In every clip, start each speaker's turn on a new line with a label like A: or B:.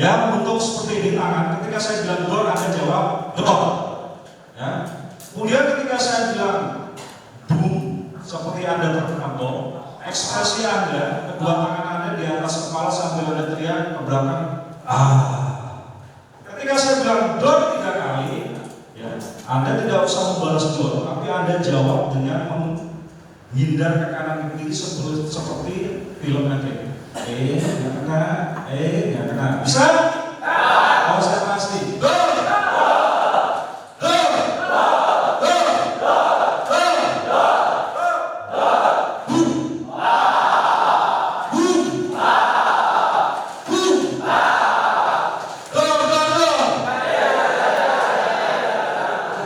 A: Ya, bentuk seperti ini tangan. Ketika saya bilang door, Anda jawab door. Ya. Kemudian ketika saya bilang boom, seperti Anda terpengaruh, ekspresi Anda, kedua tangan Anda di atas kepala sambil Anda teriak ke belakang, Ketika saya bilang door 3 kali, ya, Anda tidak usah membalas door, tapi Anda jawab dengan menghindar ke kanan ke kiri seperti film nanti. Nggak kena. Bisa? Konsentrasi. Door.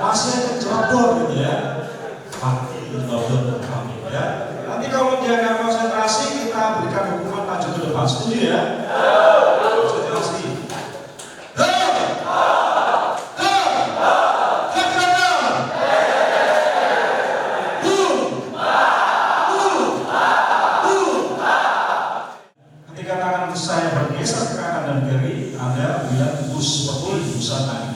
A: Masih kejedor gitu ya. Ya. Nanti kalau dia nggak konsentrasi, kita berikan hukuman maju ke depan. Setuju ya? Konsentrasi. Ketika tangan saya bergeser ke kanan dan kiri, Anda bilang bus seperti busan tadi.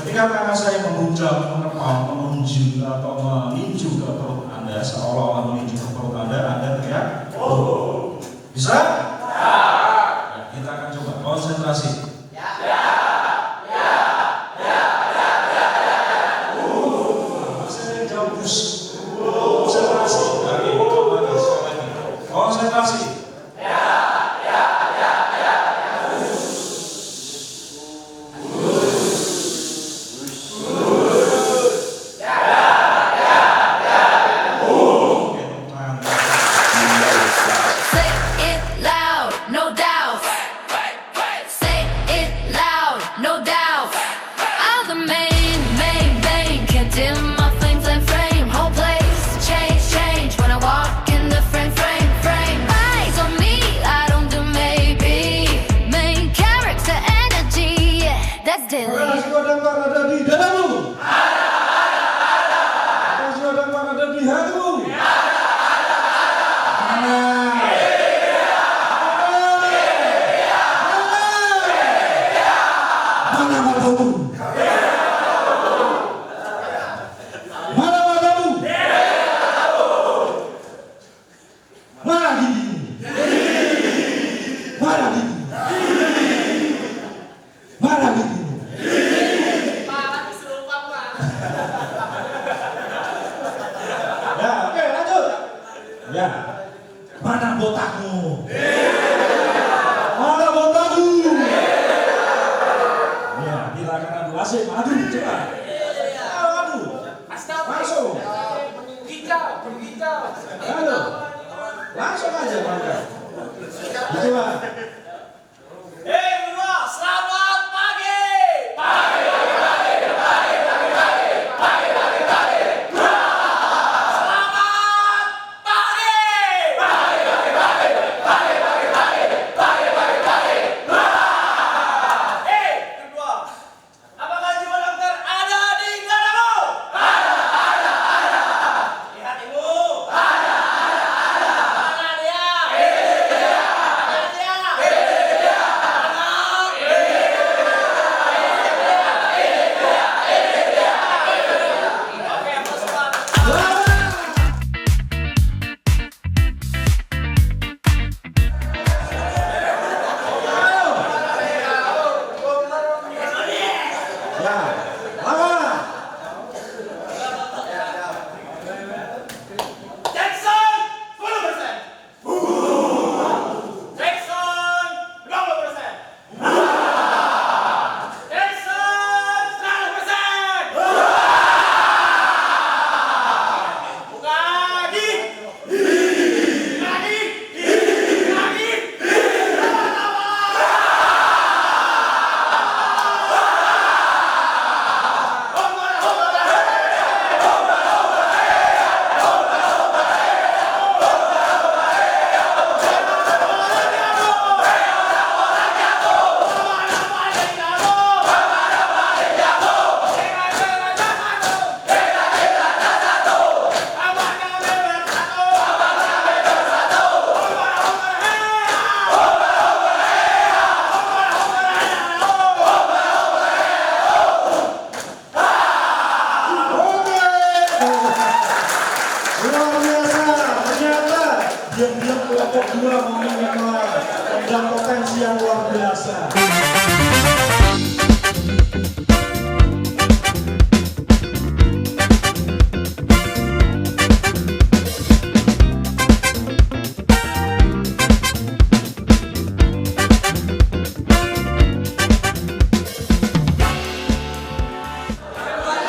A: Ketika tangan saya menunjuk, menepal, menunjuk atau meninju ke perut Anda, seolah-olah meninju ke perut Anda teriak, oh. Bisa? Ya. Nah, kita akan coba konsentrasi. Saya jauh bus. Konsentrasi. Lagi, sekali lagi. Konsentrasi. Masih ada yang ada di dalammu? Masih ada yang ada di hatimu? Mana matamu? Mana matamu? Mana gigimu? Mana gigimu? Mana gigimu? Ya, oke, lanjut. Ya. Mana botakmu? Mana botakmu? Ya, kita akan adu asik. Adu, coba. Adu. Langsung. Adu. Langsung aja, Bangga. Coba.
B: Selamat pagi. Apakah jiwa dokter ada di dalammu? Di hatimu? Mana dia? Mana dia?
A: Luar biasa, ternyata diam-diam kelompok 2 memiliki dan potensi yang luar biasa.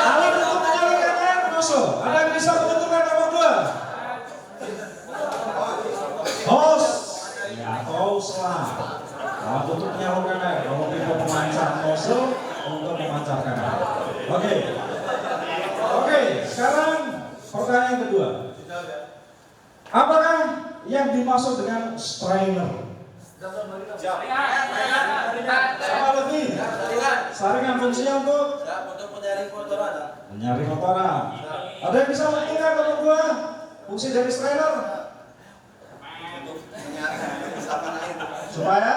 A: Alat untuk menyalakan air masuk. Ada yang bisa menentukan nomor 2? Hos, ya hos lah. Alat untuk menyalurkan air. Nomor 3 pemancar nozzle untuk memancarkan air. Oke. Sekarang pertanyaan kedua. Apakah yang dimaksud dengan strainer? Sama lebih. Saringan fungsinya untuk menyaring kotoran. Ada yang bisa menentukan nomor 2? Fungsi dari strainer? Supaya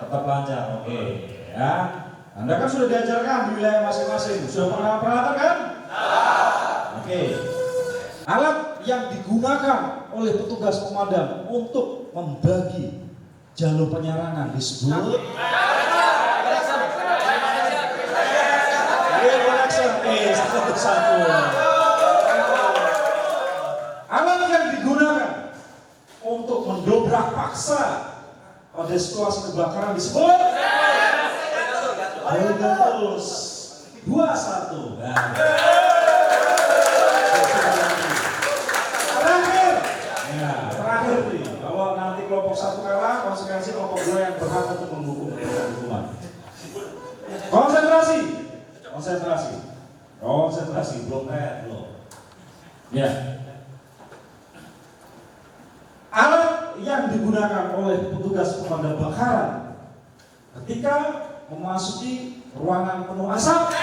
A: tetap lancar. Oke. Ya. Anda kan sudah diajarkan di wilayah masing-masing. Sudah pernah peralatan kan? Oke. Alat yang digunakan oleh petugas pemadam untuk membagi jalur penyerangan disebut satu. Alat yang digunakan untuk mendobrak paksa pada situasi kebakaran disebut terus 21. Terakhir nih, kalau nanti kelompok 1 kalah, konsekuensi kelompok 2 yang berhak untuk hukuman. Konsentrasi, belum. Ya. Alat yang digunakan oleh petugas pemadam kebakaran ketika memasuki ruangan penuh asap.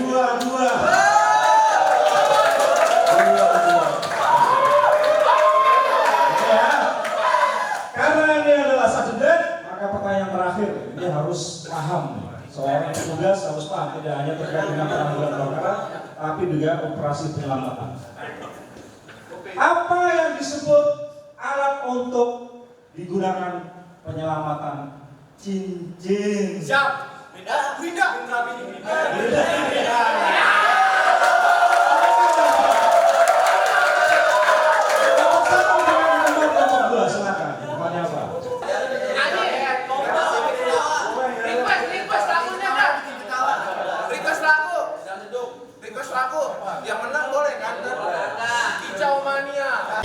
A: Dua. Karena ini adalah sudden death, maka pertanyaan terakhir ini harus paham. Seorang petugas harus paham tidak hanya terkait dengan penanggulangan kebakaran, tapi juga operasi penyelamatan. Apa yang disebut alat untuk digunakan penyelamatan? Cincin.
B: Siap. Beda.
C: Request laku. Yang menang boleh kan? Kicau mania.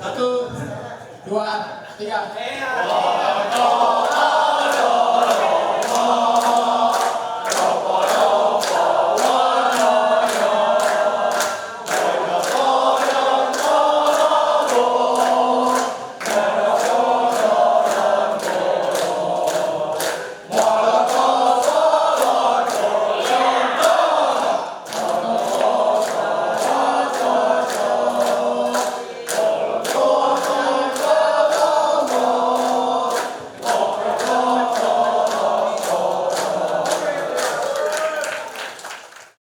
B: Satu, dua, tiga.